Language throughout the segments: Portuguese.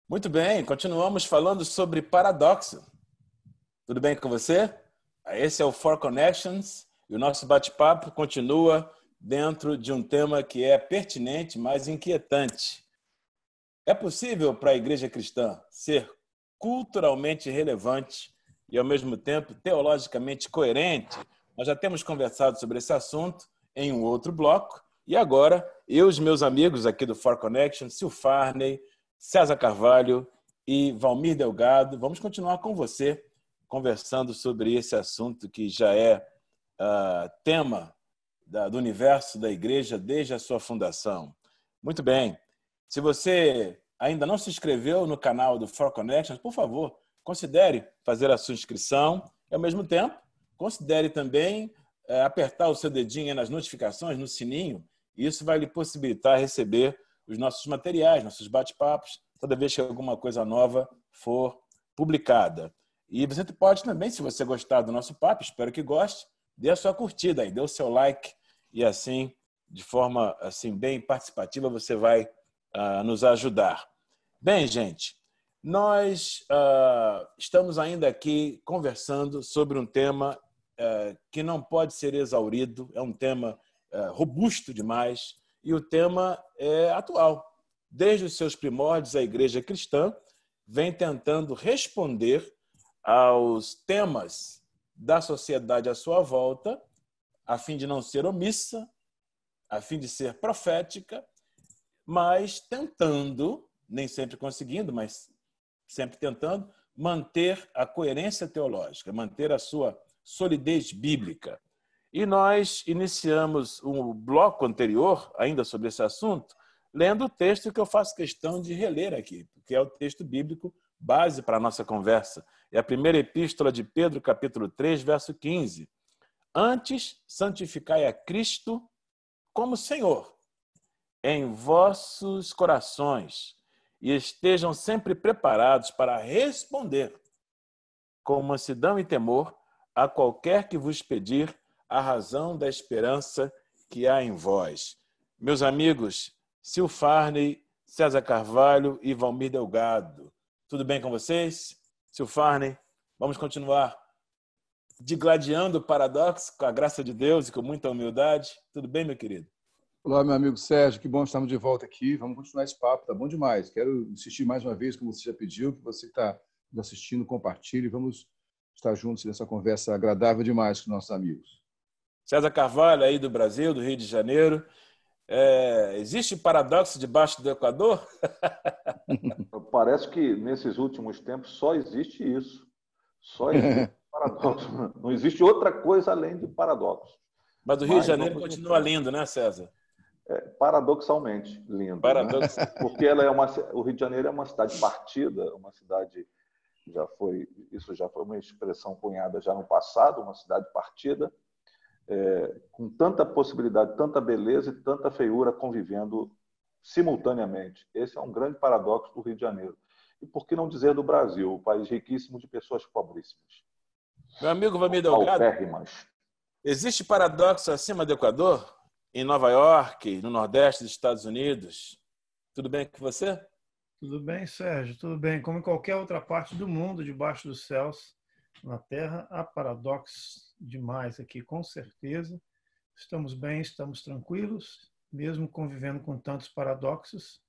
Muito bem, continuamos falando sobre paradoxo. Tudo bem com você? Esse é o Four Connections e o nosso bate-papo continua dentro de um tema que é pertinente, mas inquietante. É possível para a igreja cristã ser culturalmente relevante e, ao mesmo tempo, teologicamente coerente? Nós já temos conversado sobre esse assunto em um outro bloco e agora eu e os meus amigos aqui do Four Connections, Sil Farney, César Carvalho e Valmir Delgado, vamos continuar com você conversando sobre esse assunto que já é tema do universo da igreja desde a sua fundação. Muito bem. Se você ainda não se inscreveu no canal do Four Connections, por favor, considere fazer a sua inscrição e, ao mesmo tempo, considere também apertar o seu dedinho nas notificações, no sininho. Isso vai lhe possibilitar receber os nossos materiais, nossos bate-papos, toda vez que alguma coisa nova for publicada. E você pode também, se você gostar do nosso papo, espero que goste, dê a sua curtida aí, dê o seu like e assim, de forma assim bem participativa, você vai nos ajudar. Bem, gente, nós estamos ainda aqui conversando sobre um tema que não pode ser exaurido, é um tema robusto demais e o tema é atual. Desde os seus primórdios, a igreja cristã vem tentando responder aos temas da sociedade à sua volta, a fim de não ser omissa, a fim de ser profética, mas tentando, nem sempre conseguindo, mas sempre tentando, manter a coerência teológica, manter a sua solidez bíblica. E nós iniciamos um bloco anterior, ainda sobre esse assunto, lendo o texto que eu faço questão de reler aqui, que é o texto bíblico base para a nossa conversa. É a primeira epístola de Pedro, capítulo 3, verso 15. Antes, santificai a Cristo como Senhor em vossos corações e estejam sempre preparados para responder com mansidão e temor a qualquer que vos pedir a razão da esperança que há em vós. Meus amigos, Sil Farney, César Carvalho e Valmir Delgado, tudo bem com vocês? Sil Farney, vamos continuar digladiando o paradoxo com a graça de Deus e com muita humildade. Tudo bem, meu querido? Olá, meu amigo Sérgio, que bom estarmos de volta aqui. Vamos continuar esse papo, tá bom demais. Quero insistir mais uma vez, como você já pediu, que você que está nos assistindo, compartilhe. Vamos estar juntos nessa conversa agradável demais com nossos amigos. César Carvalho, aí do Brasil, do Rio de Janeiro. Existe paradoxo debaixo do Equador? Parece que nesses últimos tempos só existe isso. Só existe paradoxo. Não existe outra coisa além de paradoxo. Mas o Rio de Janeiro continua lindo, né, César? Paradoxalmente lindo. Paradoxal. Né? Porque o Rio de Janeiro é uma cidade partida, uma cidade isso já foi uma expressão cunhada já no passado, uma cidade partida, com tanta possibilidade, tanta beleza e tanta feiura convivendo simultaneamente. Esse é um grande paradoxo do Rio de Janeiro. E por que não dizer do Brasil, um país riquíssimo de pessoas pobríssimas. Meu amigo Valmir Delgado, existe paradoxo acima do Equador? Em Nova York, no Nordeste dos Estados Unidos? Tudo bem com você? Tudo bem, Sérgio, tudo bem. Como em qualquer outra parte do mundo, debaixo dos céus, na Terra, há paradoxos demais aqui, com certeza. Estamos bem, estamos tranquilos, mesmo convivendo com tantos paradoxos.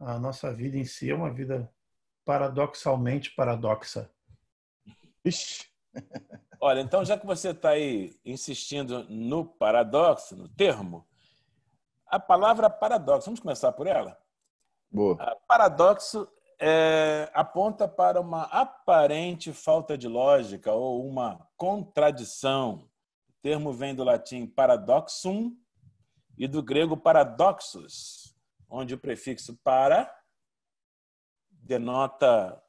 A nossa vida em si é uma vida paradoxalmente paradoxa. Ixi. Olha, então, já que você está aí insistindo no paradoxo, no termo, a palavra paradoxo, vamos começar por ela? Boa. Paradoxo aponta para uma aparente falta de lógica ou uma contradição. O termo vem do latim paradoxum e do grego paradoxos, onde o prefixo para denota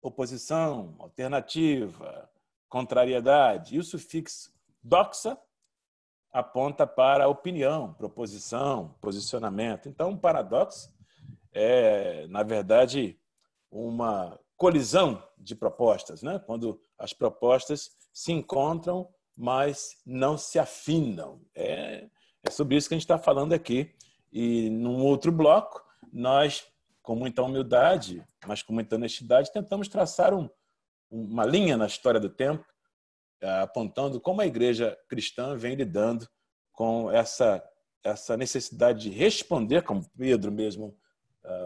oposição, alternativa, contrariedade. E o sufixo doxa aponta para opinião, proposição, posicionamento. Então, um paradoxo é, na verdade, uma colisão de propostas, né? Quando as propostas se encontram mas não se afinam. É sobre isso que a gente está falando aqui. E num outro bloco, nós, com muita humildade, mas com muita honestidade, tentamos traçar uma linha na história do tempo, apontando como a igreja cristã vem lidando com essa necessidade de responder, como Pedro mesmo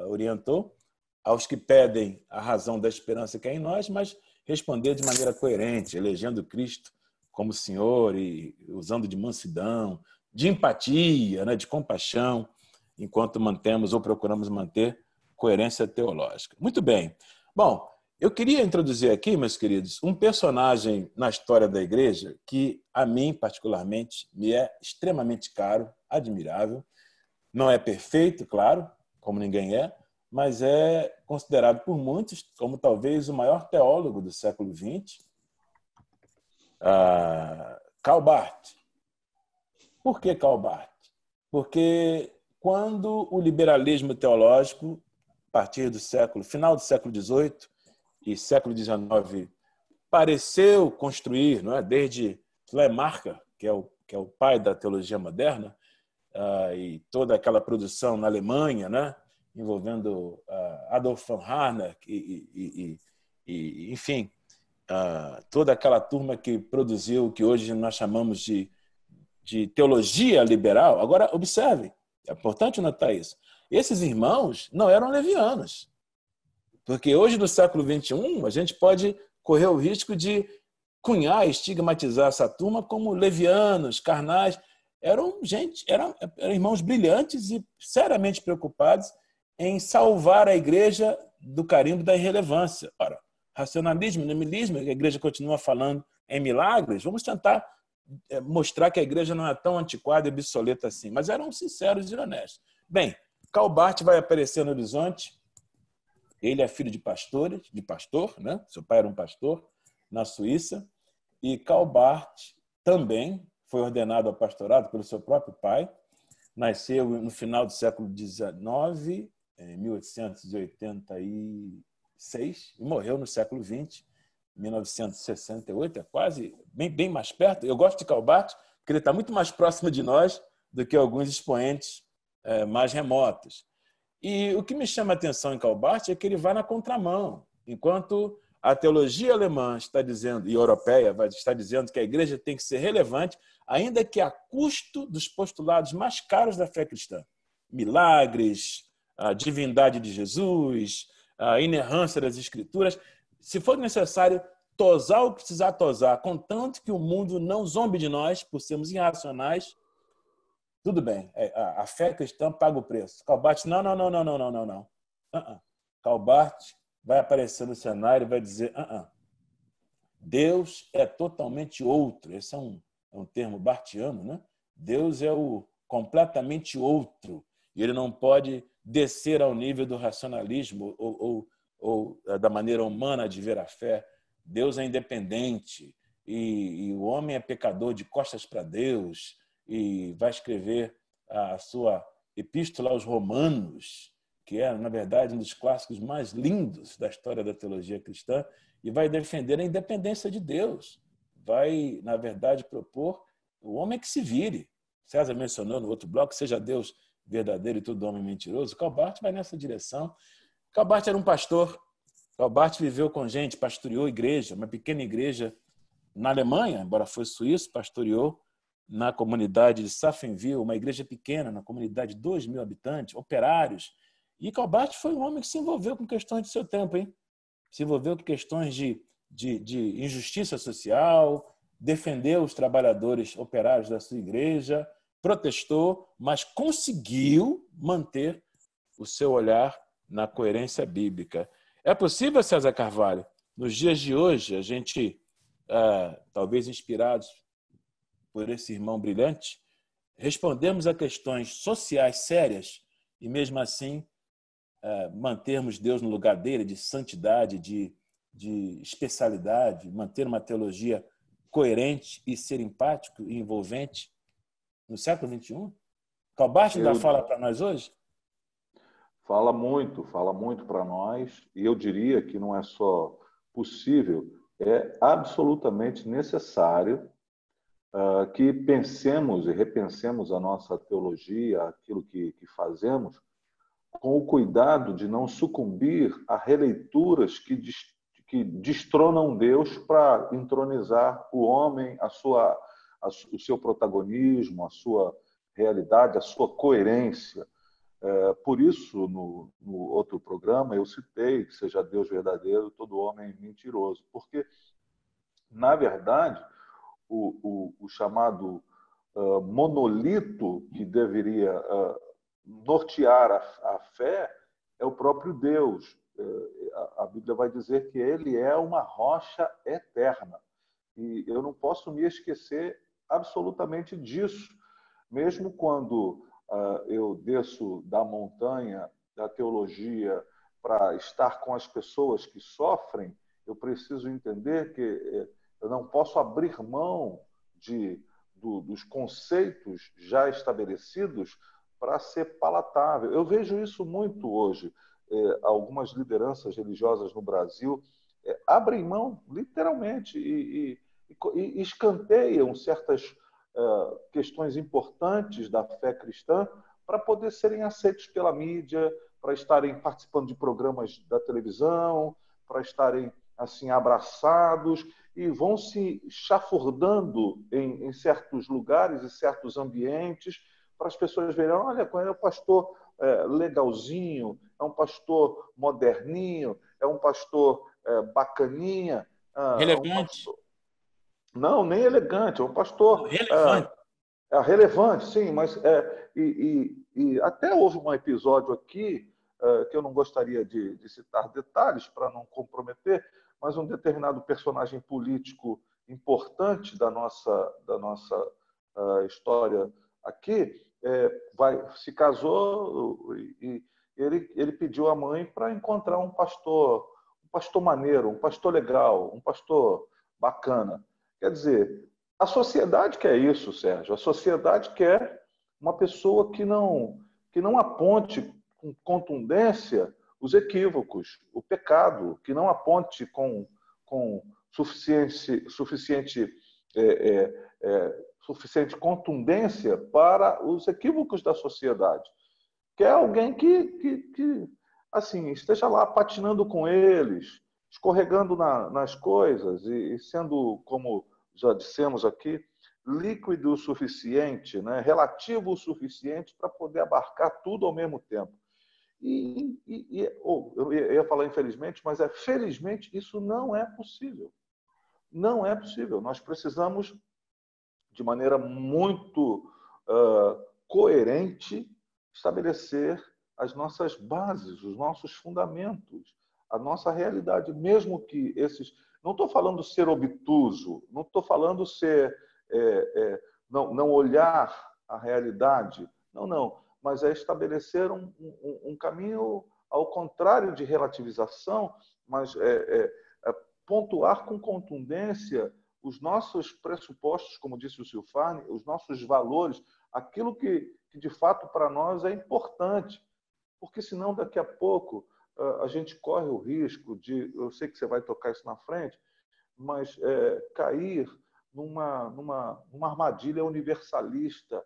orientou, aos que pedem a razão da esperança que é em nós, mas responder de maneira coerente, elegendo Cristo como Senhor e usando de mansidão, de empatia, né, de compaixão, enquanto mantemos ou procuramos manter coerência teológica. Muito bem. Bom, eu queria introduzir aqui, meus queridos, um personagem na história da igreja que, a mim, particularmente, me é extremamente caro, admirável. Não é perfeito, claro, como ninguém é, mas é considerado por muitos como talvez o maior teólogo do século XX, Karl Barth. Por que Karl Barth? Porque quando o liberalismo teológico, a partir do final do século XVIII e século XIX, pareceu construir, não é? Desde Schleiermacher, que é o pai da teologia moderna, e toda aquela produção na Alemanha, né? Envolvendo Adolf von Harnack enfim, toda aquela turma que produziu o que hoje nós chamamos de teologia liberal. Agora, observem, é importante notar isso. Esses irmãos não eram levianos, porque hoje, no século XXI, a gente pode correr o risco de cunhar e estigmatizar essa turma como levianos, carnais. Eram irmãos brilhantes e seriamente preocupados em salvar a igreja do carimbo da irrelevância. Ora, racionalismo, niilismo, a igreja continua falando em milagres, vamos tentar mostrar que a igreja não é tão antiquada e obsoleta assim, mas eram sinceros e honestos. Bem, Karl Barth vai aparecer no horizonte. Ele é filho de pastor, né? Seu pai era um pastor na Suíça, e Karl Barth também foi ordenado ao pastorado pelo seu próprio pai. Nasceu no final do século XIX, em 1886, e morreu no século XX, 1968, é quase bem mais perto. Eu gosto de Karl Barth porque ele está muito mais próximo de nós do que alguns expoentes mais remotos. E o que me chama a atenção em Karl Barth é que ele vai na contramão. Enquanto a teologia alemã está dizendo, e europeia está dizendo que a igreja tem que ser relevante, ainda que a custo dos postulados mais caros da fé cristã. Milagres, a divindade de Jesus, a inerrância das escrituras. Se for necessário tosar o que precisar tosar, contanto que o mundo não zombe de nós por sermos irracionais, tudo bem. A fé cristã paga o preço. Karl Barth, não. Karl Barth vai aparecer no cenário e vai dizer Deus é totalmente outro. Esse é um termo barthiano, né? Deus é o completamente outro. E ele não pode descer ao nível do racionalismo ou da maneira humana de ver a fé. Deus é independente e o homem é pecador de costas para Deus, e vai escrever a sua Epístola aos Romanos, que é, na verdade, um dos clássicos mais lindos da história da teologia cristã, e vai defender a independência de Deus. Vai, na verdade, propor o homem que se vire. César mencionou no outro bloco, seja Deus verdadeiro e todo homem mentiroso. Karl Barth vai nessa direção. Karl Barth era um pastor. Karl Barth viveu com gente, pastoreou igreja, uma pequena igreja na Alemanha, embora fosse suíço, pastoreou na comunidade de Safenwil, uma igreja pequena, na comunidade de 2.000 habitantes, operários. E Karl Barth foi um homem que se envolveu com questões do seu tempo, hein? Se envolveu com questões de injustiça social, defendeu os trabalhadores operários da sua igreja, protestou, mas conseguiu manter o seu olhar na coerência bíblica. É possível, César Carvalho, nos dias de hoje, a gente, talvez inspirados por esse irmão brilhante, respondermos a questões sociais sérias e, mesmo assim, mantermos Deus no lugar dele, de santidade, de especialidade, manter uma teologia coerente e ser empático e envolvente no século XXI? Karl Barth ainda fala para nós hoje? Fala muito para nós, e eu diria que não é só possível, é absolutamente necessário que pensemos e repensemos a nossa teologia, aquilo que fazemos, com o cuidado de não sucumbir a releituras que destronam Deus para entronizar o homem, o seu protagonismo, a sua realidade, a sua coerência. Por isso, no outro programa, eu citei que seja Deus verdadeiro, todo homem mentiroso. Porque, na verdade, o chamado monolito que deveria nortear a fé é o próprio Deus. A Bíblia vai dizer que ele é uma rocha eterna. E eu não posso me esquecer absolutamente disso. Mesmo quando eu desço da montanha da teologia para estar com as pessoas que sofrem, eu preciso entender que eu não posso abrir mão dos conceitos já estabelecidos para ser palatável. Eu vejo isso muito hoje. Algumas lideranças religiosas no Brasil abrem mão, literalmente, e escanteiam certas questões importantes da fé cristã para poder serem aceitos pela mídia, para estarem participando de programas da televisão, para estarem assim abraçados, e vão se chafurdando em certos lugares e certos ambientes para as pessoas verem, olha, é um pastor legalzinho, é um pastor moderninho, é um pastor bacaninha, é um Relevante. pastor... Não, nem elegante, é um pastor Relevante. relevante, sim, mas e até houve um episódio aqui que eu não gostaria de citar detalhes para não comprometer, mas um determinado personagem político importante da nossa história aqui se casou e ele pediu à mãe para encontrar um pastor maneiro, um pastor legal, um pastor bacana. Quer dizer, a sociedade quer isso, Sérgio. A sociedade quer uma pessoa que não aponte com contundência os equívocos, o pecado, que não aponte com suficiente contundência para os equívocos da sociedade. Quer alguém que assim, esteja lá patinando com eles, escorregando nas coisas e sendo, como já dissemos aqui, líquido o suficiente, né? Relativo o suficiente para poder abarcar tudo ao mesmo tempo. Eu ia falar infelizmente, mas felizmente isso não é possível. Não é possível. Nós precisamos, de maneira muito coerente, estabelecer as nossas bases, os nossos fundamentos, a nossa realidade, mesmo que esses... Não estou falando ser obtuso, não estou falando ser não olhar a realidade, não, mas é estabelecer um caminho ao contrário de relativização, mas pontuar com contundência os nossos pressupostos, como disse o Silfarni, os nossos valores, aquilo que de fato para nós é importante, porque senão daqui a pouco a gente corre o risco de, eu sei que você vai tocar isso na frente, mas cair numa armadilha universalista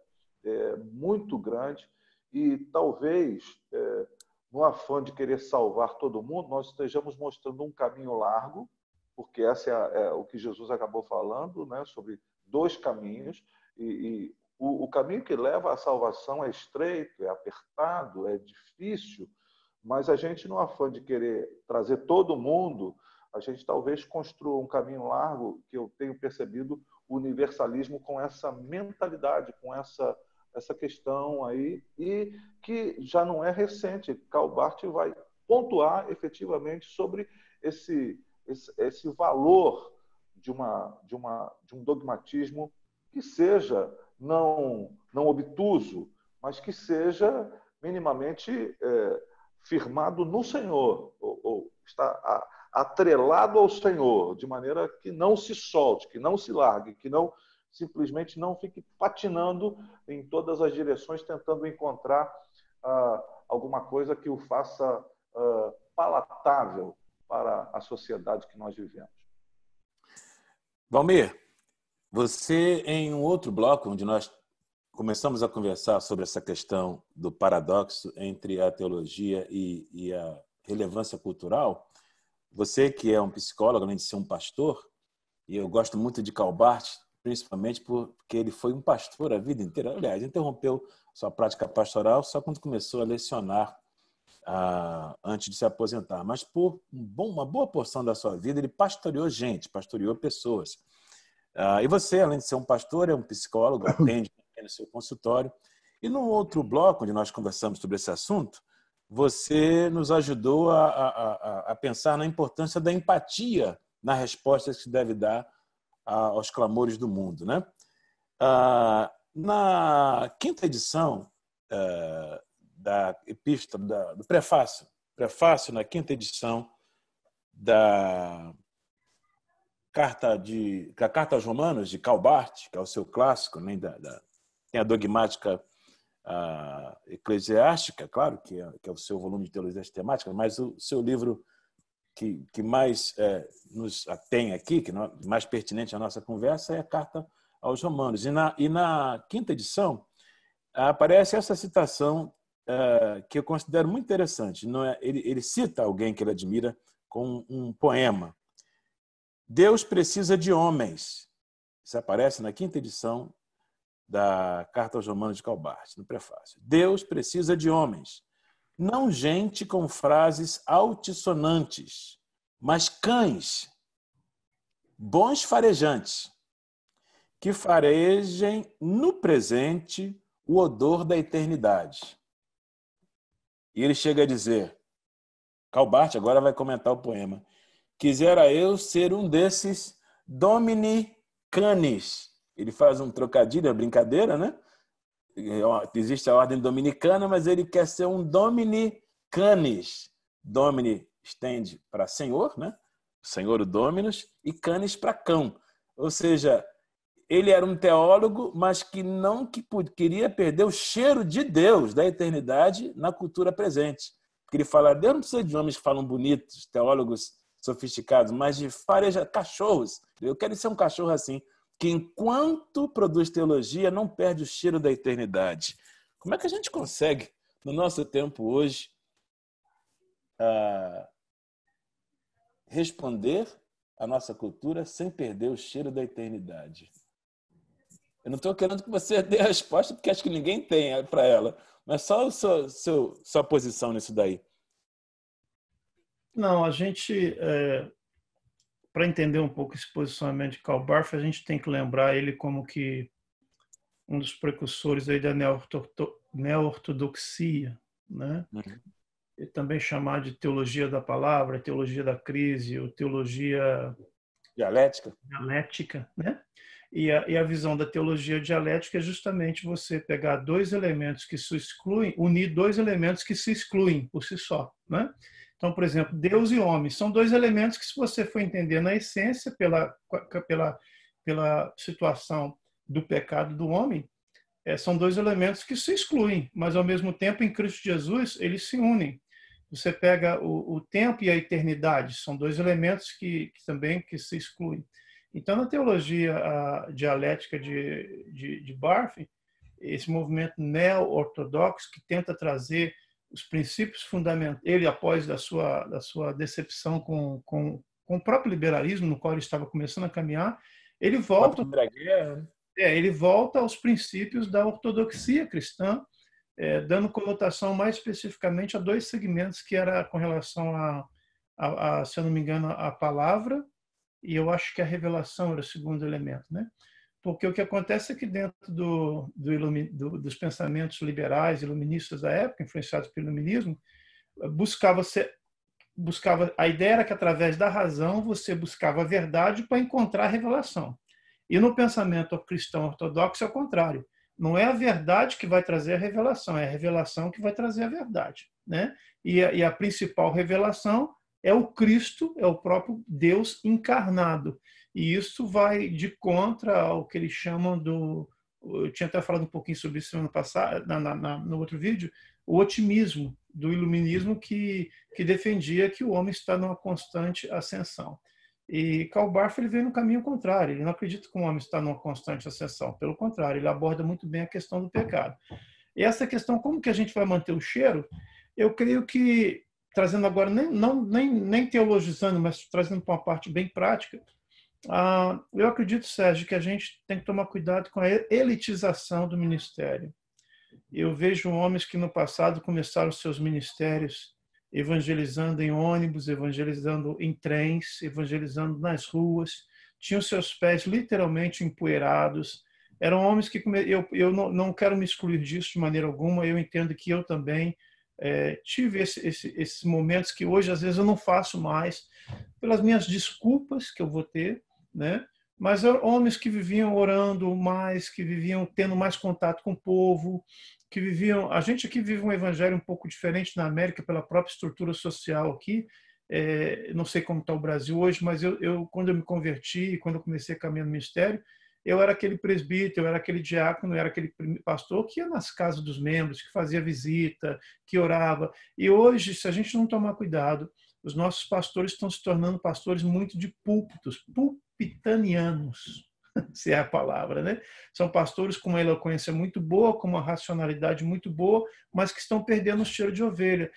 muito grande e talvez no afã de querer salvar todo mundo, nós estejamos mostrando um caminho largo, porque essa é o que Jesus acabou falando, né, sobre dois caminhos, e o caminho que leva à salvação é estreito, é apertado, é difícil, mas a gente, no afã de querer trazer todo mundo, a gente talvez construa um caminho largo, que eu tenho percebido o universalismo com essa mentalidade, com essa questão aí, e que já não é recente. Karl Barth vai pontuar efetivamente sobre esse valor de um dogmatismo que seja não obtuso, mas que seja minimamente firmado no Senhor, ou está atrelado ao Senhor, de maneira que não se solte, que não se largue, que não simplesmente não fique patinando em todas as direções, tentando encontrar alguma coisa que o faça palatável para a sociedade que nós vivemos. Valmir, Você, em um outro bloco, onde nós começamos a conversar sobre essa questão do paradoxo entre a teologia e a relevância cultural, você que é um psicólogo, além de ser um pastor, e eu gosto muito de Karl Barth, principalmente porque ele foi um pastor a vida inteira. Aliás, interrompeu sua prática pastoral só quando começou a lecionar antes de se aposentar. Mas por uma boa porção da sua vida, ele pastoreou gente, pastoreou pessoas. E você, além de ser um pastor, é um psicólogo, atende no seu consultório. E no outro bloco, onde nós conversamos sobre esse assunto, você nos ajudou a pensar na importância da empatia na resposta que se deve dar aos clamores do mundo, né? Na quinta edição da epístola, do prefácio na quinta edição da Carta aos Romanos, de Karl Barth, que é o seu clássico, né? Tem a dogmática eclesiástica, claro, que é o seu volume de teologia sistemática, mas o seu livro que mais nos tem aqui, que é mais pertinente à nossa conversa, é a Carta aos Romanos. E na quinta edição aparece essa citação que eu considero muito interessante. Ele cita alguém que ele admira com um poema. Deus precisa de homens. Isso aparece na quinta edição da Carta aos Romanos de Karl Barth, no prefácio. Deus precisa de homens, não gente com frases altissonantes, mas cães, bons farejantes, que farejem no presente o odor da eternidade. E ele chega a dizer, Karl Barth agora vai comentar o poema, quisera eu ser um desses domini canis. Ele faz um trocadilho, é brincadeira, né? Existe a ordem dominicana, mas ele quer ser um domini canis. Domini estende para senhor, né? Senhor o dominus, e canis para cão. Ou seja, ele era um teólogo, mas que queria perder o cheiro de Deus, da eternidade, na cultura presente. Porque ele fala, Deus não precisa de homens que falam bonitos, teólogos sofisticados, mas de cachorros. Eu quero ser um cachorro assim, que enquanto produz teologia, não perde o cheiro da eternidade. Como é que a gente consegue, no nosso tempo hoje, responder à nossa cultura sem perder o cheiro da eternidade? Eu não estou querendo que você dê a resposta, porque acho que ninguém tem para ela, mas só a sua posição nisso daí. Não, a gente, para entender um pouco esse posicionamento de Karl Barth, a gente tem que lembrar ele como que um dos precursores aí da neo-ortodoxia, né? Uhum. E também chamar de teologia da palavra, teologia da crise, ou teologia dialética, né? E a visão da teologia dialética é justamente você pegar dois elementos que se excluem, unir dois elementos que se excluem por si só, né? Então, por exemplo, Deus e homem são dois elementos que, se você for entender na essência, pela situação do pecado do homem, são dois elementos que se excluem, mas, ao mesmo tempo, em Cristo Jesus, eles se unem. Você pega o tempo e a eternidade, são dois elementos que também se excluem. Então, na teologia dialética de Barth, esse movimento neo-ortodoxo que tenta trazer os princípios fundamentais, ele após da sua decepção com o próprio liberalismo no qual ele estava começando a caminhar, ele volta aos princípios da ortodoxia cristã, dando conotação mais especificamente a dois segmentos, que era com relação se eu não me engano, a palavra, e eu acho que a revelação era o segundo elemento, né? Porque o que acontece é que dentro dos pensamentos liberais, iluministas da época, influenciados pelo iluminismo, a ideia era que, através da razão, você buscava a verdade para encontrar a revelação. E no pensamento cristão ortodoxo é o contrário. Não é a verdade que vai trazer a revelação, é a revelação que vai trazer a verdade, né? E a principal revelação é o Cristo, é o próprio Deus encarnado. E isso vai de contra ao que eles chamam eu tinha até falado um pouquinho sobre isso no ano passado, no outro vídeo, o otimismo do iluminismo que defendia que o homem está numa constante ascensão. E Karl Barth ele vem no caminho contrário. Ele não acredita que o homem está numa constante ascensão. Pelo contrário, ele aborda muito bem a questão do pecado. E essa questão, como que a gente vai manter o cheiro? Eu creio que, trazendo agora, nem teologizando, mas trazendo para uma parte bem prática, eu acredito, Sérgio, que a gente tem que tomar cuidado com a elitização do ministério. Eu vejo homens que no passado começaram seus ministérios evangelizando em ônibus, evangelizando em trens, evangelizando nas ruas, tinham seus pés literalmente empoeirados. Eram homens que eu não quero me excluir disso de maneira alguma. Eu entendo que eu também tive esses momentos que hoje às vezes eu não faço mais pelas minhas desculpas que eu vou ter, né? Mas homens que viviam orando mais, que viviam tendo mais contato com o povo, que viviam... A gente aqui vive um evangelho um pouco diferente na América pela própria estrutura social aqui. Não sei como está o Brasil hoje, mas quando eu me converti, quando eu comecei a caminhar no ministério, eu era aquele presbítero, eu era aquele diácono, eu era aquele pastor que ia nas casas dos membros, que fazia visita, que orava. E hoje, se a gente não tomar cuidado, os nossos pastores estão se tornando pastores muito de púlpitos, pulpitanianos, se é a palavra, né? São pastores com uma eloquência muito boa, com uma racionalidade muito boa, mas que estão perdendo o cheiro de ovelha.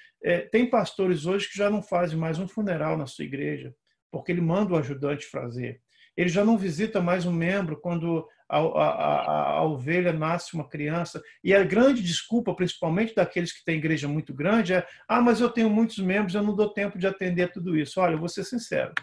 Tem pastores hoje que já não fazem mais um funeral na sua igreja, porque ele manda o ajudante fazer. Ele já não visita mais um membro quando a ovelha nasce uma criança. E a grande desculpa, principalmente daqueles que têm igreja muito grande, mas eu tenho muitos membros, eu não dou tempo de atender tudo isso. Olha, eu vou ser sincero.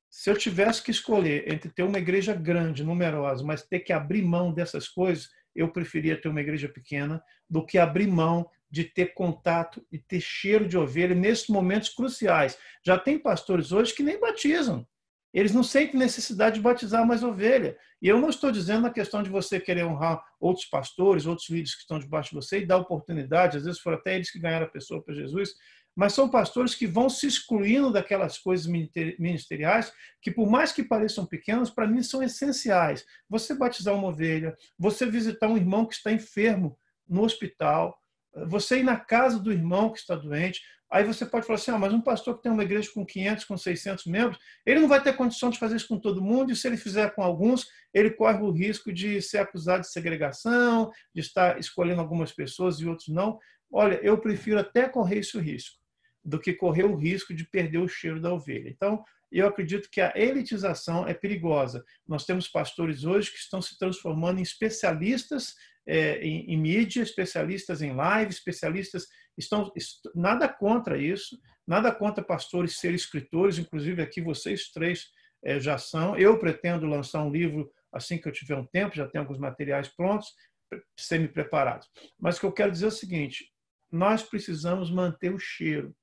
Se eu tivesse que escolher entre ter uma igreja grande, numerosa, mas ter que abrir mão dessas coisas, eu preferia ter uma igreja pequena do que abrir mão de ter contato e ter cheiro de ovelha nesses momentos cruciais. Já tem pastores hoje que nem batizam. Eles não sentem necessidade de batizar mais ovelha. E eu não estou dizendo a questão de você querer honrar outros pastores, outros líderes que estão debaixo de você e dar oportunidade, às vezes foram até eles que ganharam a pessoa para Jesus, mas são pastores que vão se excluindo daquelas coisas ministeriais que, por mais que pareçam pequenas, para mim são essenciais. Você batizar uma ovelha, você visitar um irmão que está enfermo no hospital, você ir na casa do irmão que está doente. Aí você pode falar assim, mas um pastor que tem uma igreja com 500, com 600 membros, ele não vai ter condição de fazer isso com todo mundo, e se ele fizer com alguns, ele corre o risco de ser acusado de segregação, de estar escolhendo algumas pessoas e outros não. Olha, eu prefiro até correr esse risco do que correr o risco de perder o cheiro da ovelha. Então, eu acredito que a elitização é perigosa. Nós temos pastores hoje que estão se transformando em especialistas em mídia, especialistas em live, especialistas... Nada contra isso, nada contra pastores serem escritores, inclusive aqui vocês três já são. Eu pretendo lançar um livro assim que eu tiver um tempo, já tenho alguns materiais prontos, semi-preparados. Mas o que eu quero dizer é o seguinte, nós precisamos manter o cheiro.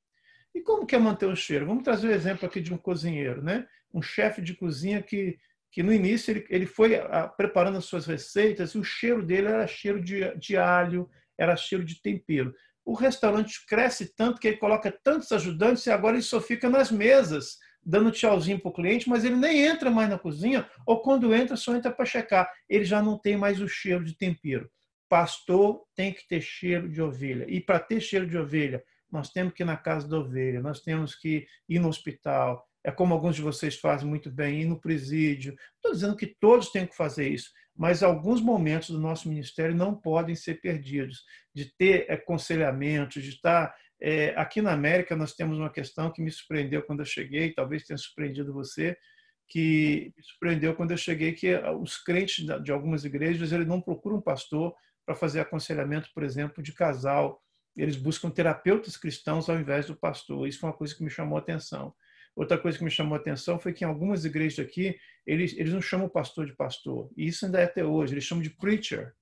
E como que é manter o cheiro? Vamos trazer o exemplo aqui de um cozinheiro, né? Um chefe de cozinha que no início ele foi preparando as suas receitas e o cheiro dele era cheiro de alho, era cheiro de tempero. O restaurante cresce tanto que ele coloca tantos ajudantes e agora ele só fica nas mesas, dando tchauzinho para o cliente, mas ele nem entra mais na cozinha, ou quando entra, só entra para checar. Ele já não tem mais o cheiro de tempero. Pastor tem que ter cheiro de ovelha. E para ter cheiro de ovelha, nós temos que ir na casa da ovelha, nós temos que ir no hospital. É como alguns de vocês fazem muito bem, ir no presídio. Estou dizendo que todos têm que fazer isso, mas alguns momentos do nosso ministério não podem ser perdidos, de ter aconselhamento, de estar... aqui na América nós temos uma questão que me surpreendeu quando eu cheguei, talvez tenha surpreendido você, que me surpreendeu quando eu cheguei, que os crentes de algumas igrejas eles não procuram um pastor para fazer aconselhamento, por exemplo, de casal. Eles buscam terapeutas cristãos ao invés do pastor. Isso foi uma coisa que me chamou a atenção. Outra coisa que me chamou a atenção foi que em algumas igrejas aqui, eles não chamam o pastor de pastor. E isso ainda é até hoje. Eles chamam de preacher.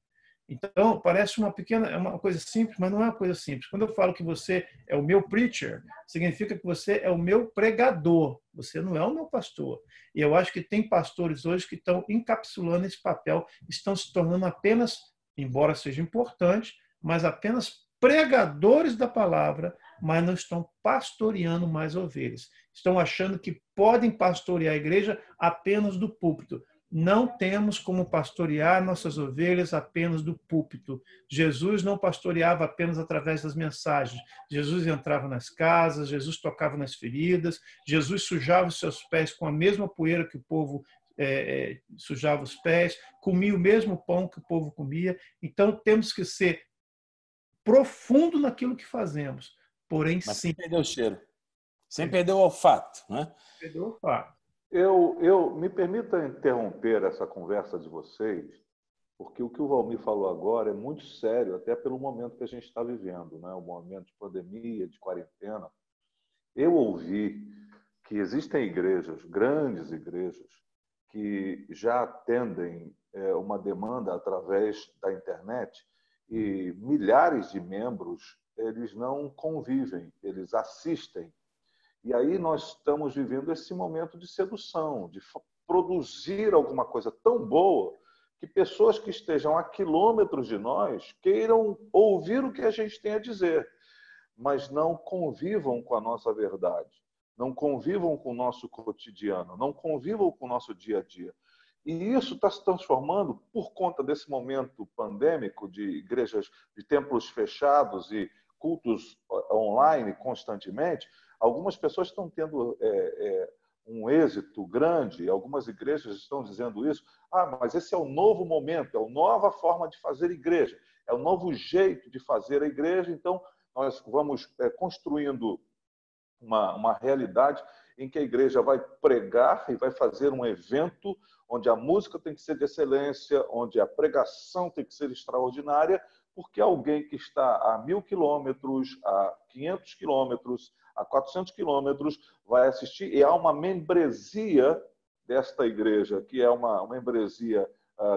Então, parece uma coisa simples, mas não é uma coisa simples. Quando eu falo que você é o meu preacher, significa que você é o meu pregador. Você não é o meu pastor. E eu acho que tem pastores hoje que estão encapsulando esse papel, estão se tornando apenas, embora seja importante, mas apenas pregadores da palavra, mas não estão pastoreando mais ovelhas. Estão achando que podem pastorear a igreja apenas do púlpito. Não temos como pastorear nossas ovelhas apenas do púlpito. Jesus não pastoreava apenas através das mensagens. Jesus entrava nas casas, Jesus tocava nas feridas, Jesus sujava os seus pés com a mesma poeira que o povo sujava os pés, comia o mesmo pão que o povo comia. Então, temos que ser profundo naquilo que fazemos, porém, Mas sim. sem perder o cheiro, sem perder o olfato, né? Perder o olfato. Me permita interromper essa conversa de vocês, porque o que o Valmir falou agora é muito sério, até pelo momento que a gente está vivendo, né? O momento de pandemia, de quarentena. Eu ouvi que existem igrejas, grandes igrejas, que já atendem uma demanda através da internet e milhares de membros, eles não convivem, eles assistem. E aí nós estamos vivendo esse momento de sedução, de produzir alguma coisa tão boa que pessoas que estejam a quilômetros de nós queiram ouvir o que a gente tem a dizer, mas não convivam com a nossa verdade, não convivam com o nosso cotidiano, não convivam com o nosso dia a dia. E isso está se transformando, por conta desse momento pandêmico de igrejas, de templos fechados e cultos online constantemente. Algumas pessoas estão tendo um êxito grande, algumas igrejas estão dizendo isso. Mas esse é o novo momento, é a nova forma de fazer igreja, é o novo jeito de fazer a igreja. Então, nós vamos construindo uma realidade em que a igreja vai pregar e vai fazer um evento onde a música tem que ser de excelência, onde a pregação tem que ser extraordinária, porque alguém que está a 1.000 quilômetros, a 500 quilômetros, a 400 quilômetros vai assistir, e há uma membresia desta igreja, que é uma membresia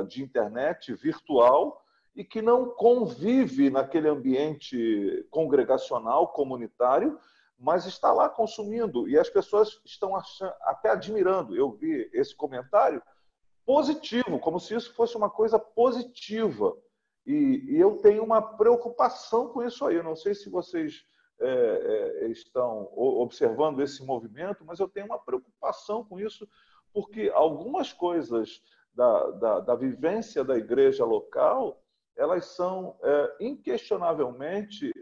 de internet virtual e que não convive naquele ambiente congregacional, comunitário, mas está lá consumindo, e as pessoas estão até admirando. Eu vi esse comentário positivo, como se isso fosse uma coisa positiva. E eu tenho uma preocupação com isso aí. Eu não sei se vocês estão observando esse movimento, mas eu tenho uma preocupação com isso, porque algumas coisas da vivência da igreja local, elas são inquestionavelmente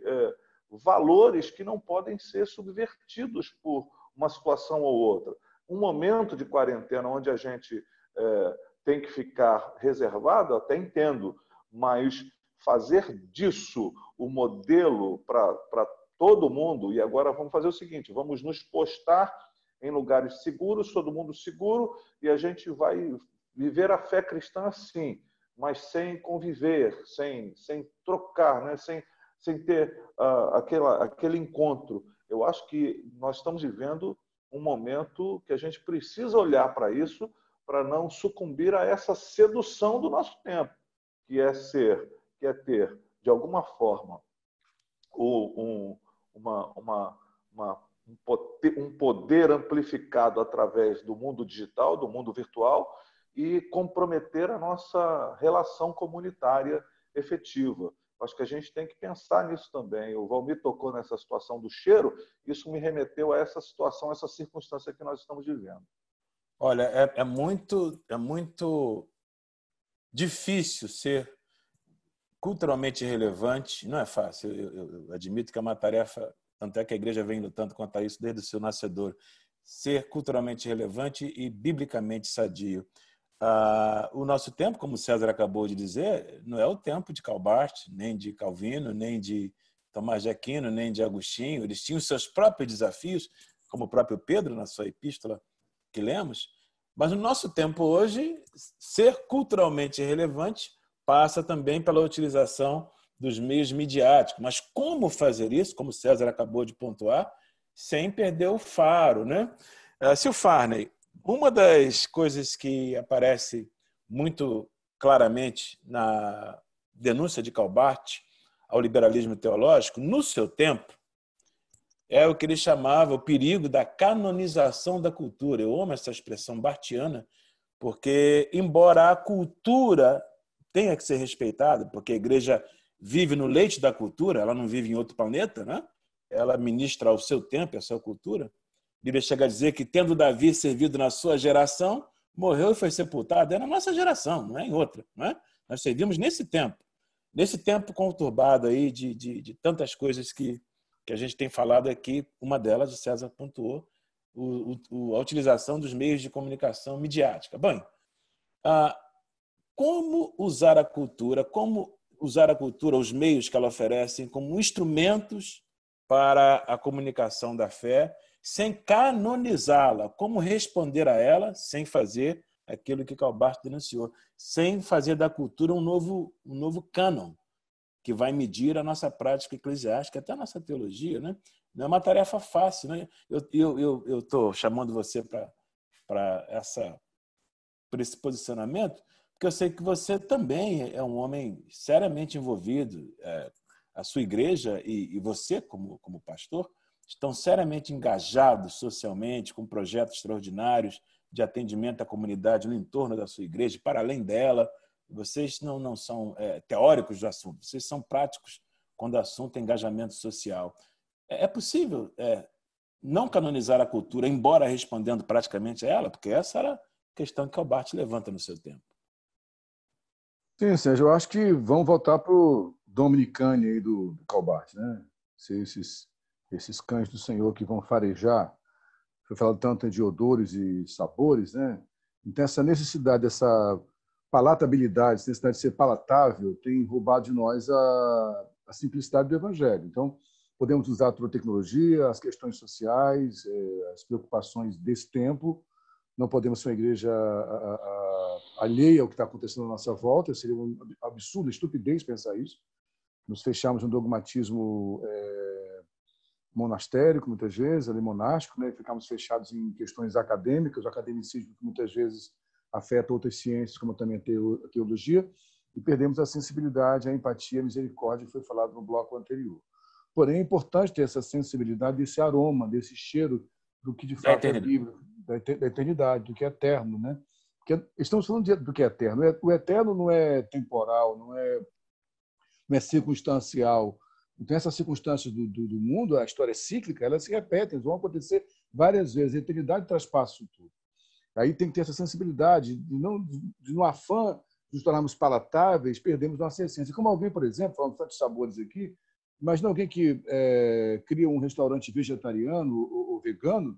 valores que não podem ser subvertidos por uma situação ou outra. Um momento de quarentena onde a gente tem que ficar reservado, até entendo, mas fazer disso o modelo para todo mundo, e agora vamos fazer o seguinte, vamos nos postar em lugares seguros, todo mundo seguro, e a gente vai viver a fé cristã assim, mas sem conviver, sem trocar, né? sem ter aquele encontro. Eu acho que nós estamos vivendo um momento que a gente precisa olhar para isso, para não sucumbir a essa sedução do nosso tempo, que é ter, de alguma forma, um poder amplificado através do mundo digital, do mundo virtual, e comprometer a nossa relação comunitária efetiva. Acho que a gente tem que pensar nisso também. O Valmir tocou nessa situação do cheiro, isso me remeteu a essa situação, essa circunstância que nós estamos vivendo. Olha, é muito difícil ser culturalmente relevante. Não é fácil. Eu admito que é uma tarefa, tanto é que a igreja vem lutando contra isso desde o seu nascedor. Ser culturalmente relevante e biblicamente sadio. O nosso tempo, como o César acabou de dizer, não é o tempo de Calbart, nem de Calvino, nem de Tomás de Aquino, nem de Agostinho. Eles tinham seus próprios desafios, como o próprio Pedro, na sua epístola que lemos. Mas no nosso tempo hoje, ser culturalmente relevante passa também pela utilização dos meios midiáticos. Mas como fazer isso, como o César acabou de pontuar, sem perder o faro, né? Sil Farney, uma das coisas que aparece muito claramente na denúncia de Calbart ao liberalismo teológico, no seu tempo, é o que ele chamava o perigo da canonização da cultura. Eu amo essa expressão bartiana, porque, embora a cultura tenha que ser respeitada, porque a igreja vive no leite da cultura, ela não vive em outro planeta, né? Ela ministra ao seu tempo, a sua cultura. A Bíblia chega a dizer que, tendo Davi servido na sua geração, morreu e foi sepultado, é na nossa geração, não é em outra. Não é? Nós servimos nesse tempo conturbado aí de tantas coisas que a gente tem falado aqui. Uma delas, o César pontuou, a utilização dos meios de comunicação midiática. Bem, como usar a cultura, os meios que ela oferece como instrumentos para a comunicação da fé, sem canonizá-la, como responder a ela sem fazer aquilo que Calbart denunciou, sem fazer da cultura um novo cânon que vai medir a nossa prática eclesiástica, até a nossa teologia, né? Não é uma tarefa fácil, né? Eu estou chamando você para esse posicionamento, porque eu sei que você também é um homem seriamente envolvido, a sua igreja e você, como pastor, estão seriamente engajados socialmente com projetos extraordinários de atendimento à comunidade no entorno da sua igreja, para além dela. Vocês não são teóricos do assunto, vocês são práticos quando o assunto é engajamento social. É possível não canonizar a cultura, embora respondendo praticamente a ela, porque essa era a questão que Calbart levanta no seu tempo. Sim, Sérgio, eu acho que vamos voltar para o Dominicane aí do Calbart, né? Esses cães do Senhor que vão farejar. Foi falado tanto de odores e sabores, né? Então, essa necessidade, essa palatabilidade, essa necessidade de ser palatável, tem roubado de nós a simplicidade do Evangelho. Então, podemos usar toda a tecnologia, as questões sociais, as preocupações desse tempo. Não podemos ser uma igreja alheia ao que está acontecendo à nossa volta. Seria um absurdo, estupidez pensar isso. Nos fechamos no dogmatismo monastérico, muitas vezes, ali monástico, né? Ficamos fechados em questões acadêmicas, o academicismo que muitas vezes afeta outras ciências, como também a teologia, e perdemos a sensibilidade, a empatia, a misericórdia, que foi falado no bloco anterior. Porém, é importante ter essa sensibilidade, desse aroma, desse cheiro do que de fato é bíblico, da eternidade, do que é eterno, né? Porque estamos falando do que é eterno. O eterno não é temporal, não é circunstancial. Então, essas circunstâncias do mundo, a história é cíclica, elas se repetem, vão acontecer várias vezes. A eternidade traspassa isso tudo. Aí tem que ter essa sensibilidade, no afã de nos tornarmos palatáveis, perdemos nossa essência. Como alguém, por exemplo, falando tantos sabores aqui, imagina alguém que cria um restaurante vegetariano ou vegano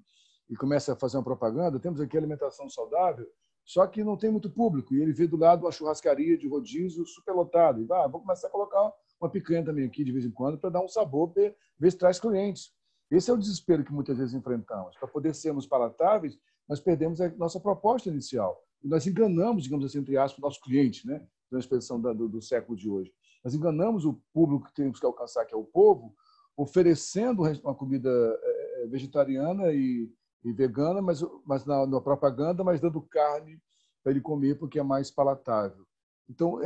e começa a fazer uma propaganda, temos aqui alimentação saudável, só que não tem muito público, e ele vê do lado uma churrascaria de rodízio superlotada, e vou começar a colocar uma picanha também aqui de vez em quando para dar um sabor, ver se traz clientes. Esse é o desespero que muitas vezes enfrentamos. Para poder sermos palatáveis, nós perdemos a nossa proposta inicial. E nós enganamos, digamos assim, entre aspas, o nosso cliente, né? Na expressão do século de hoje. Nós enganamos o público que temos que alcançar, que é o povo, oferecendo uma comida vegetariana e vegana, mas na propaganda, mas dando carne para ele comer porque é mais palatável. Então,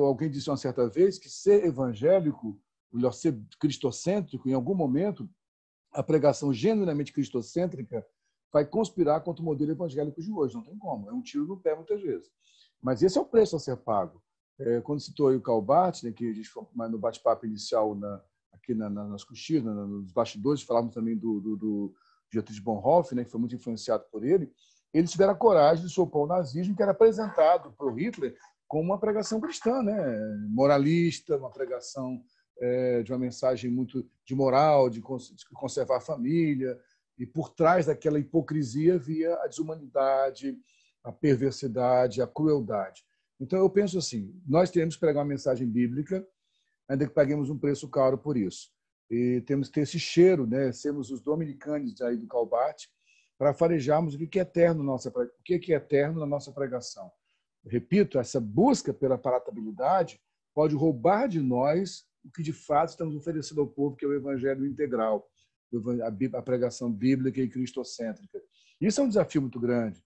alguém disse uma certa vez que ser evangélico, melhor, ser cristocêntrico, em algum momento, a pregação genuinamente cristocêntrica vai conspirar contra o modelo evangélico de hoje. Não tem como. É um tiro no pé, muitas vezes. Mas esse é o preço a ser pago. Quando citou aí o Calbart, né, que a gente foi no bate-papo inicial aqui nas coxias, nos bastidores, falávamos também do Dietrich Bonhoeffer, né, que foi muito influenciado por ele, eles tiveram a coragem de se opor ao nazismo, que era apresentado por Hitler como uma pregação cristã, né, moralista, uma pregação de uma mensagem muito de moral, de conservar a família, e por trás daquela hipocrisia havia a desumanidade, a perversidade, a crueldade. Então, eu penso assim, nós temos que pregar uma mensagem bíblica, ainda que paguemos um preço caro por isso. E temos que ter esse cheiro, né? Sermos os dominicanos aí do Calbart, para farejarmos o que é eterno na nossa pregação. Repito, essa busca pela palatabilidade pode roubar de nós o que de fato estamos oferecendo ao povo, que é o evangelho integral, a pregação bíblica e cristocêntrica. Isso é um desafio muito grande.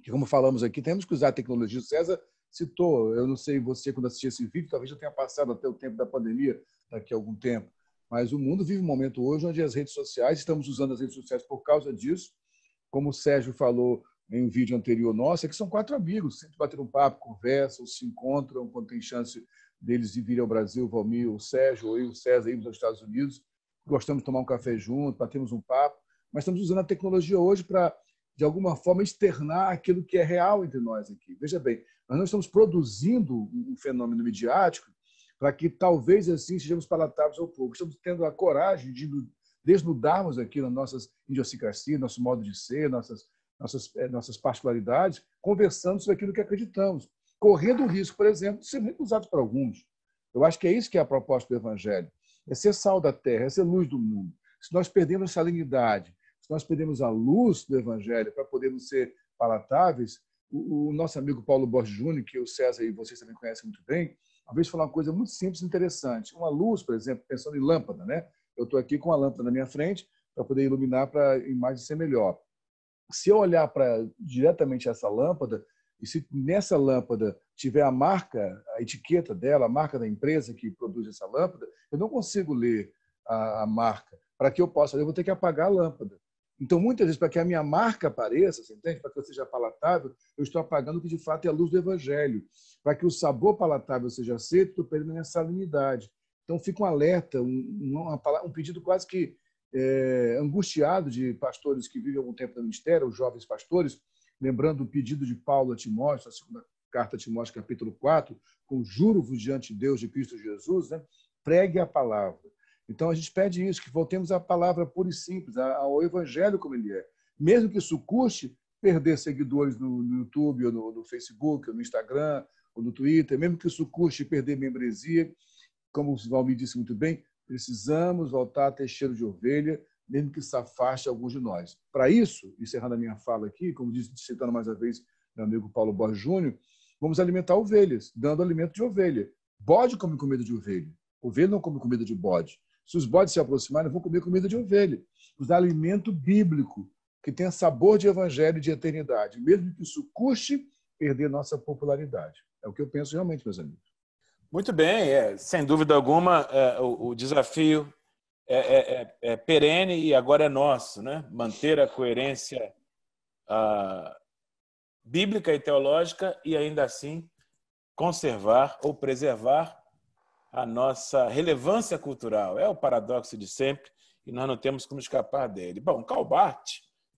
E como falamos aqui, temos que usar a tecnologia. O César citou, eu não sei você quando assistiu esse vídeo, talvez já tenha passado até o tempo da pandemia, daqui a algum tempo, mas o mundo vive um momento hoje onde as redes sociais, estamos usando as redes sociais por causa disso, como o Sérgio falou em um vídeo anterior nosso, é que são 4 amigos, sempre bater um papo, conversam, se encontram, quando tem chance deles de vir ao Brasil, o Valmir, o Sérgio, ou eu, o César, irmos aos Estados Unidos, gostamos de tomar um café junto, batemos um papo, mas estamos usando a tecnologia hoje para de alguma forma, externar aquilo que é real entre nós aqui. Veja bem, nós não estamos produzindo um fenômeno midiático para que talvez assim sejamos palatáveis ao povo. Estamos tendo a coragem de desnudarmos aqui nas nossas idiosincrasias, nosso modo de ser, nossas particularidades, conversando sobre aquilo que acreditamos, correndo o risco, por exemplo, de ser recusados por alguns. Eu acho que é isso que é a proposta do Evangelho, é ser sal da terra, é ser luz do mundo. Se nós perdemos a salinidade, se nós perdemos a luz do Evangelho para podermos ser palatáveis, o nosso amigo Paulo Borges Júnior, que o César e vocês também conhecem muito bem, uma vez falou uma coisa muito simples e interessante. Uma luz, por exemplo, pensando em lâmpada, né? Eu estou aqui com a lâmpada na minha frente para poder iluminar para a imagem ser melhor. Se eu olhar diretamente essa lâmpada, e se nessa lâmpada tiver a marca, a etiqueta dela, a marca da empresa que produz essa lâmpada, eu não consigo ler a marca. Para que eu possa ler, eu vou ter que apagar a lâmpada. Então, muitas vezes, para que a minha marca apareça, você entende? Para que eu seja palatável, eu estou apagando o que de fato é a luz do Evangelho. Para que o sabor palatável seja aceito, estou perdendo essa salinidade. Então, fica um alerta, um pedido quase que angustiado de pastores que vivem algum tempo no ministério, os jovens pastores, lembrando o pedido de Paulo a Timóteo, a segunda carta a Timóteo, capítulo 4, conjuro-vos diante de Deus de Cristo Jesus, né? Pregue a palavra. Então, a gente pede isso, que voltemos à palavra pura e simples, ao Evangelho como ele é. Mesmo que isso custe perder seguidores no YouTube, ou no Facebook, ou no Instagram, ou no Twitter, mesmo que isso custe perder membresia, como o Valmir disse muito bem, precisamos voltar a ter cheiro de ovelha, mesmo que isso afaste alguns de nós. Para isso, encerrando a minha fala aqui, como disse, citando mais uma vez meu amigo Paulo Borges Júnior, vamos alimentar ovelhas, dando alimento de ovelha. Bode come comida de ovelha. Ovelha não come comida de bode. Se os bodes se aproximarem, vão comer comida de ovelha. Os alimento bíblico, que tenha sabor de evangelho e de eternidade, mesmo que isso custe perder nossa popularidade. É o que eu penso realmente, meus amigos. Muito bem, sem dúvida alguma, o desafio é perene e agora é nosso, né? Manter a coerência bíblica e teológica e, ainda assim, conservar ou preservar a nossa relevância cultural. É o paradoxo de sempre e nós não temos como escapar dele. Bom, Karl Barth,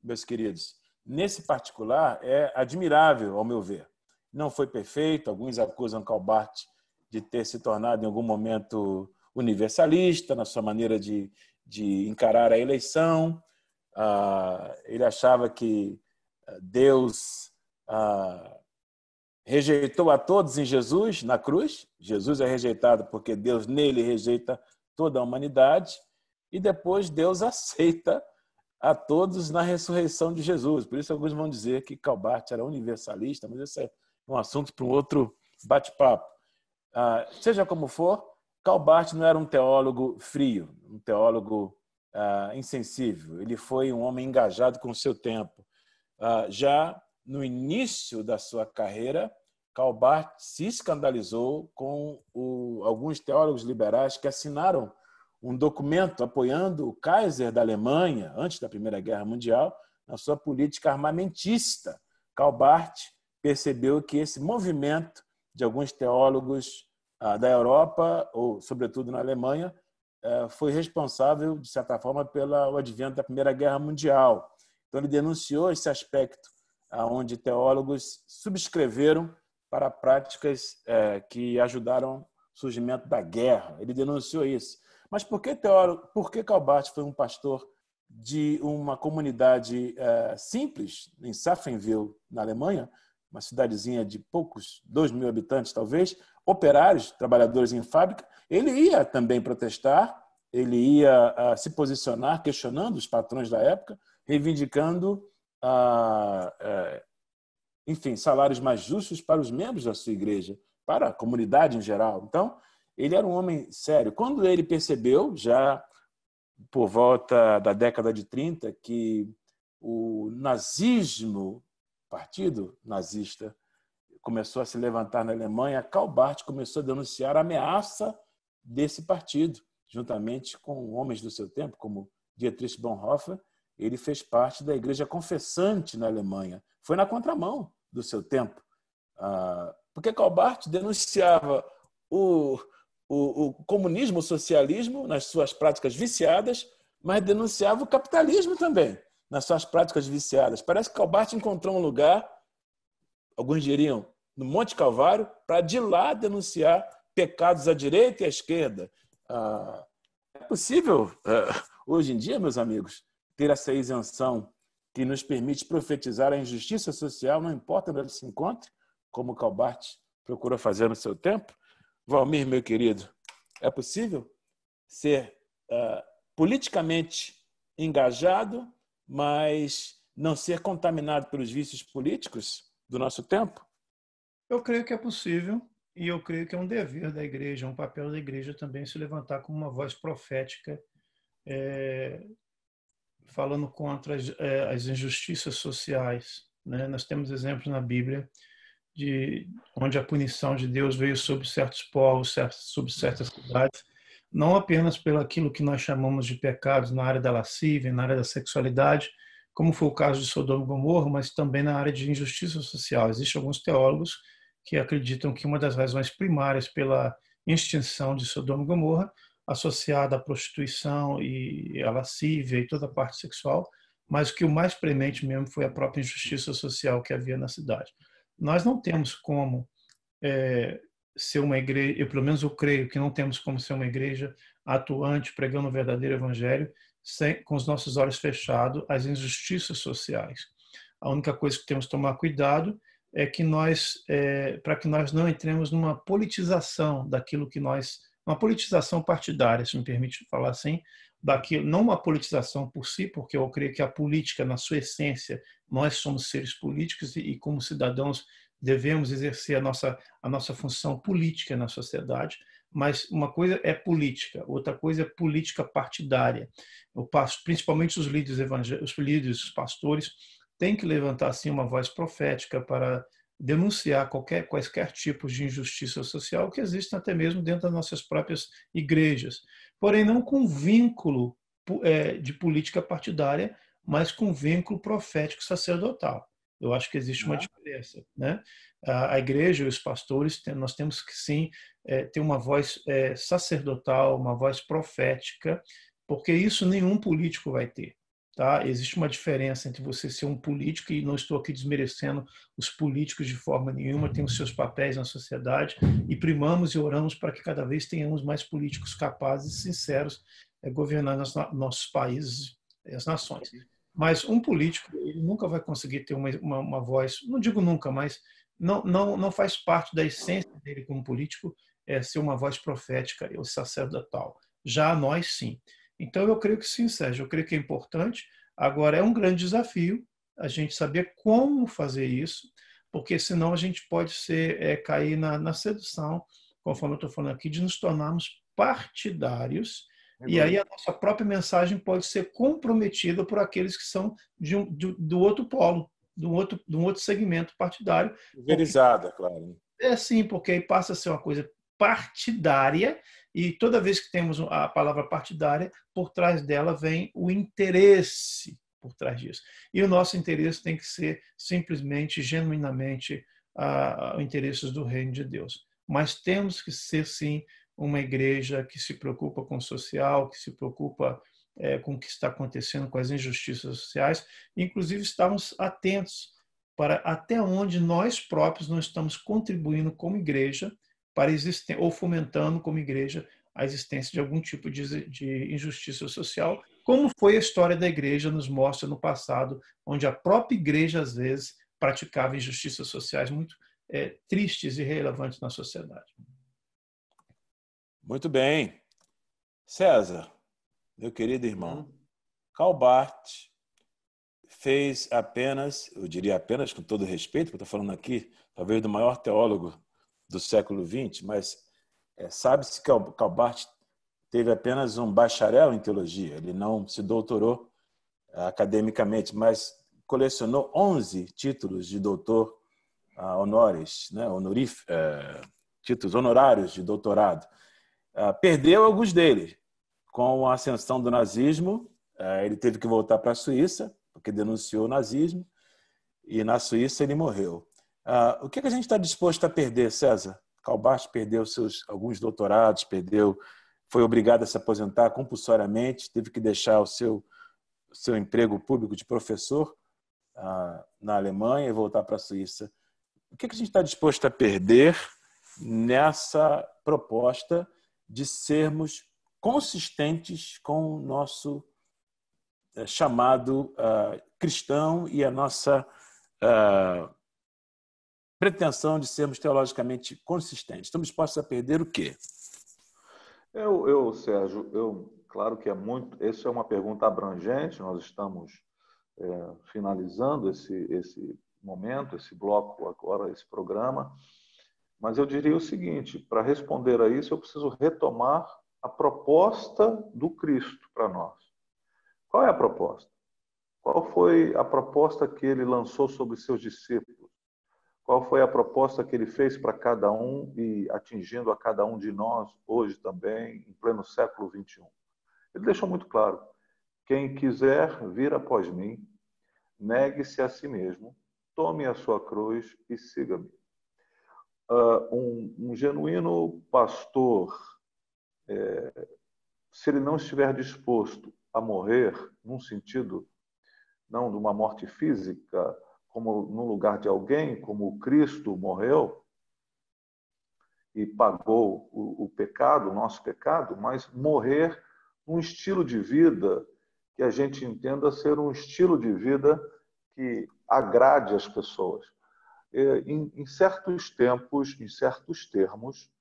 meus queridos, nesse particular é admirável, ao meu ver. Não foi perfeito, alguns acusam Karl Barth de ter se tornado em algum momento universalista na sua maneira de encarar a eleição. Ele achava que Deus rejeitou a todos em Jesus, na cruz. Jesus é rejeitado porque Deus nele rejeita toda a humanidade. E depois Deus aceita a todos na ressurreição de Jesus. Por isso alguns vão dizer que Karl Barth era universalista, mas esse é um assunto para um outro bate-papo. Seja como for, Karl Barth não era um teólogo frio, um teólogo insensível. Ele foi um homem engajado com o seu tempo. Já no início da sua carreira, Karl Barth se escandalizou com alguns teólogos liberais que assinaram um documento apoiando o Kaiser da Alemanha, antes da Primeira Guerra Mundial, na sua política armamentista. Karl Barth percebeu que esse movimento de alguns teólogos da Europa, ou sobretudo na Alemanha, foi responsável, de certa forma, pelo advento da Primeira Guerra Mundial. Então, ele denunciou esse aspecto, onde teólogos subscreveram para práticas que ajudaram o surgimento da guerra. Ele denunciou isso. Mas por que Karl Barth foi um pastor de uma comunidade simples, em Safenwil, na Alemanha, uma cidadezinha de poucos, 2.000 habitantes talvez, operários, trabalhadores em fábrica? Ele ia também protestar, ele ia se posicionar, questionando os patrões da época, reivindicando enfim, salários mais justos para os membros da sua igreja, para a comunidade em geral. Então, ele era um homem sério. Quando ele percebeu, já por volta da década de 30, que o nazismo, partido nazista, começou a se levantar na Alemanha, Karl Barth começou a denunciar a ameaça desse partido, juntamente com homens do seu tempo, como Dietrich Bonhoeffer. Ele fez parte da Igreja Confessante na Alemanha. Foi na contramão do seu tempo. Porque Karl Barth denunciava o comunismo, o socialismo, nas suas práticas viciadas, mas denunciava o capitalismo também. nas suas práticas viciadas. Parece que Calbart encontrou um lugar, alguns diriam, no Monte Calvário, para de lá denunciar pecados à direita e à esquerda. É possível, hoje em dia, meus amigos, ter essa isenção que nos permite profetizar a injustiça social, não importa onde ela se encontre, como Calbart procurou fazer no seu tempo? Valmir, meu querido, é possível ser politicamente engajado, mas não ser contaminado pelos vícios políticos do nosso tempo? Eu creio que é possível e eu creio que é um dever da igreja, um papel da igreja também se levantar como uma voz profética, falando contra as injustiças sociais, né? Nós temos exemplos na Bíblia de onde a punição de Deus veio sobre certos povos, sobre certas cidades, não apenas pelo aquilo que nós chamamos de pecados na área da lascívia, na área da sexualidade, como foi o caso de Sodoma e Gomorra, mas também na área de injustiça social. Existem alguns teólogos que acreditam que uma das razões primárias pela extinção de Sodoma e Gomorra, associada à prostituição e à lascívia e toda a parte sexual, mas que o mais premente mesmo foi a própria injustiça social que havia na cidade. Nós não temos como ser uma igreja, pelo menos eu creio que não temos como ser uma igreja atuante, pregando o verdadeiro evangelho, com os nossos olhos fechados às injustiças sociais. A única coisa que temos que tomar cuidado é que para que nós não entremos numa politização daquilo que uma politização partidária, se me permite falar assim, não uma politização por si, porque eu creio que a política, na sua essência, nós somos seres políticos e como cidadãos devemos exercer a nossa função política na sociedade, mas uma coisa é política, outra coisa é política partidária. Principalmente os líderes evangélicos, os líderes, os pastores, têm que levantar assim uma voz profética para denunciar quaisquer tipos de injustiça social que existem até mesmo dentro das nossas próprias igrejas, porém não com vínculo de política partidária, mas com vínculo profético sacerdotal. Eu acho que existe uma diferença, né? A igreja e os pastores, nós temos que sim ter uma voz sacerdotal, uma voz profética, porque isso nenhum político vai ter. Tá? Existe uma diferença entre você ser um político, e não estou aqui desmerecendo os políticos de forma nenhuma, têm os seus papéis na sociedade, e primamos e oramos para que cada vez tenhamos mais políticos capazes e sinceros governando nossos países e as nações. Mas um político, ele nunca vai conseguir ter uma voz, não digo nunca, mas não faz parte da essência dele como político ser uma voz profética ou sacerdotal. Já nós, sim. Então, eu creio que sim, Sérgio, eu creio que é importante. Agora, é um grande desafio a gente saber como fazer isso, porque senão a gente pode cair na sedução, conforme eu estou falando aqui, de nos tornarmos partidários, e aí a nossa própria mensagem pode ser comprometida por aqueles que são do outro polo, de um outro segmento partidário. Pulverizada, claro. Sim, porque aí passa a ser uma coisa partidária, e toda vez que temos a palavra partidária, por trás dela vem o interesse por trás disso. E o nosso interesse tem que ser simplesmente, genuinamente, o interesse do reino de Deus. Mas temos que ser, sim, uma igreja que se preocupa com o social, que se preocupa com o que está acontecendo com as injustiças sociais, inclusive estamos atentos para até onde nós próprios não estamos contribuindo como igreja para ou fomentando como igreja a existência de algum tipo de injustiça social, como foi a história da igreja nos mostra no passado, onde a própria igreja, às vezes, praticava injustiças sociais muito tristes e relevantes na sociedade. Muito bem. César, meu querido irmão, Calbart fez apenas, eu diria apenas com todo respeito, porque eu estou falando aqui, talvez do maior teólogo do século XX, mas sabe-se que Calbart teve apenas um bacharel em teologia, ele não se doutorou academicamente, mas colecionou 11 títulos de doutor honoris, né, títulos honorários de doutorado. Perdeu alguns deles. Com a ascensão do nazismo, ele teve que voltar para a Suíça, porque denunciou o nazismo, e na Suíça ele morreu. O que a gente está disposto a perder, César? Calbart perdeu alguns doutorados, foi obrigado a se aposentar compulsoriamente, teve que deixar o seu seu emprego público de professor na Alemanha e voltar para a Suíça. O que a gente está disposto a perder nessa proposta de sermos consistentes com o nosso chamado cristão e a nossa pretensão de sermos teologicamente consistentes? Estamos dispostos a perder o quê? Sérgio, claro que essa é uma pergunta abrangente, nós estamos finalizando esse momento, esse bloco agora, esse programa, mas eu diria o seguinte, para responder a isso eu preciso retomar a proposta do Cristo para nós. Qual é a proposta? Qual foi a proposta que ele lançou sobre seus discípulos? Qual foi a proposta que ele fez para cada um e atingindo a cada um de nós hoje também, em pleno século XXI? Ele deixou muito claro: quem quiser vir após mim, negue-se a si mesmo, tome a sua cruz e siga-me. Um genuíno pastor, se ele não estiver disposto a morrer, num sentido não de uma morte física, como no lugar de alguém, como o Cristo morreu e pagou o pecado, o nosso pecado, mas morrer num estilo de vida que a gente entenda ser um estilo de vida que agrade as pessoas. Em certos tempos, em certos termos,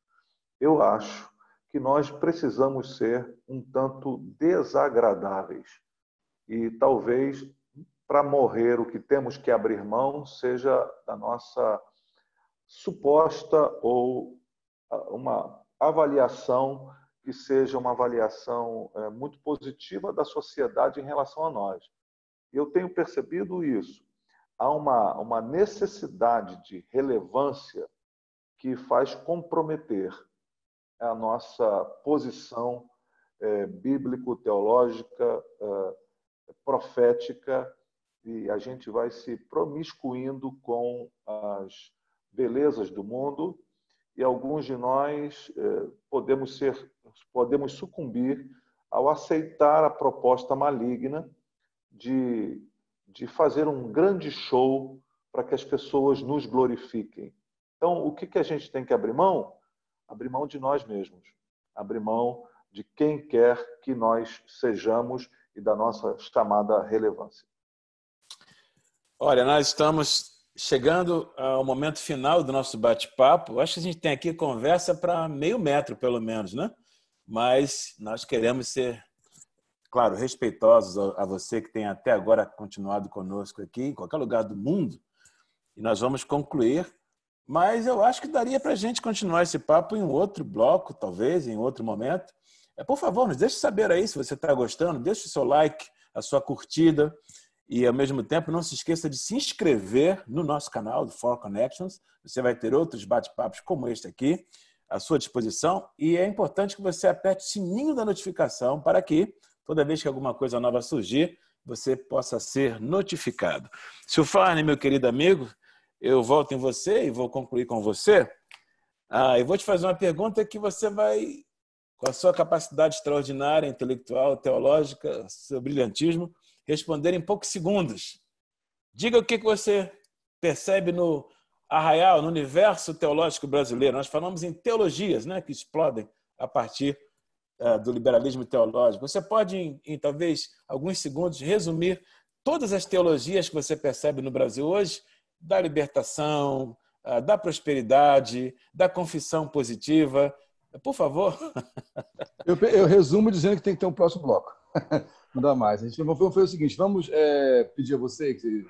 eu acho que nós precisamos ser um tanto desagradáveis. E talvez, para morrer, o que temos que abrir mão seja da nossa suposta ou uma avaliação que seja uma avaliação muito positiva da sociedade em relação a nós. E eu tenho percebido isso. Há uma necessidade de relevância que faz comprometer a nossa posição bíblico-teológica, profética, e a gente vai se promiscuindo com as belezas do mundo, e alguns de nós podemos sucumbir ao aceitar a proposta maligna de fazer um grande show para que as pessoas nos glorifiquem. Então, o que a gente tem que abrir mão? Abrir mão de nós mesmos, abrir mão de quem quer que nós sejamos e da nossa chamada relevância. Olha, nós estamos chegando ao momento final do nosso bate-papo. Acho que a gente tem aqui conversa para meio metro, pelo menos, né? Mas nós queremos ser, claro, respeitosos a você que tem até agora continuado conosco aqui, em qualquer lugar do mundo. E nós vamos concluir. Mas eu acho que daria para a gente continuar esse papo em um outro bloco, talvez, em outro momento. Por favor, nos deixe saber aí se você está gostando. Deixe o seu like, a sua curtida. E, ao mesmo tempo, não se esqueça de se inscrever no nosso canal do For Connections. Você vai ter outros bate-papos como este aqui à sua disposição. E é importante que você aperte o sininho da notificação para que, toda vez que alguma coisa nova surgir, você possa ser notificado. Silfarne, meu querido amigo, eu volto em você e vou concluir com você. Eu vou te fazer uma pergunta que você vai, com a sua capacidade extraordinária, intelectual, teológica, seu brilhantismo, responder em poucos segundos. Diga o que você percebe no arraial, no universo teológico brasileiro. Nós falamos em teologias, né, que explodem a partir do liberalismo teológico. Você pode, em talvez alguns segundos, resumir todas as teologias que você percebe no Brasil hoje, da libertação, da prosperidade, da confissão positiva. Por favor. Eu resumo dizendo que tem que ter um próximo bloco. Não dá mais. A gente vamos fazer o seguinte, vamos pedir a você, que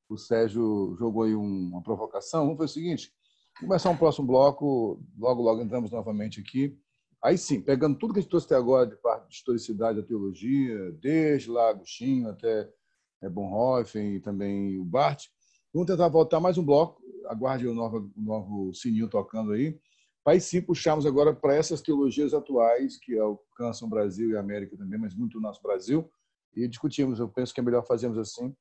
o Sérgio jogou aí uma provocação, vamos fazer o seguinte, começar um próximo bloco, logo entramos novamente aqui. Aí sim, pegando tudo que a gente trouxe até agora de parte de historicidade da teologia, desde lá Agostinho até Bonhoeffer e também o Barth. Vamos tentar voltar mais um bloco, aguarde o novo sininho tocando aí, para aí sim puxarmos agora para essas teologias atuais que alcançam o Brasil e a América também, mas muito o nosso Brasil, e discutimos. Eu penso que é melhor fazermos assim,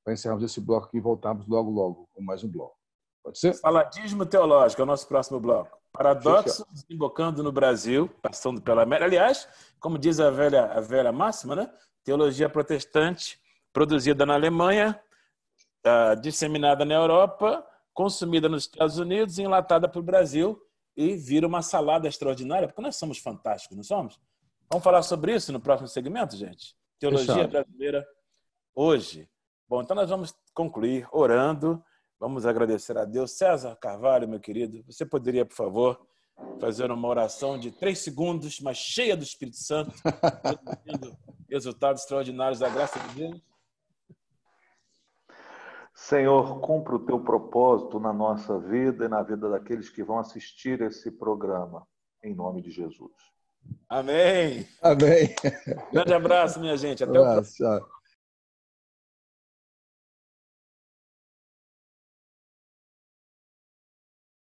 para encerrarmos esse bloco aqui e voltarmos logo com mais um bloco. Pode ser? Saladismo teológico é o nosso próximo bloco. Paradoxo desembocando no Brasil, passando pela América. Aliás, como diz a velha máxima, né? Teologia protestante, produzida na Alemanha, disseminada na Europa, consumida nos Estados Unidos, enlatada para o Brasil e vira uma salada extraordinária, porque nós somos fantásticos, não somos? Vamos falar sobre isso no próximo segmento, gente? Teologia brasileira hoje. Bom, então nós vamos concluir orando. Vamos agradecer a Deus. César Carvalho, meu querido, você poderia, por favor, fazer uma oração de 3 segundos, mas cheia do Espírito Santo, produzindo resultados extraordinários da graça de Deus? Senhor, cumpra o teu propósito na nossa vida e na vida daqueles que vão assistir esse programa, em nome de Jesus. Amém. Amém. Grande abraço, minha gente. Até o próximo. Tchau.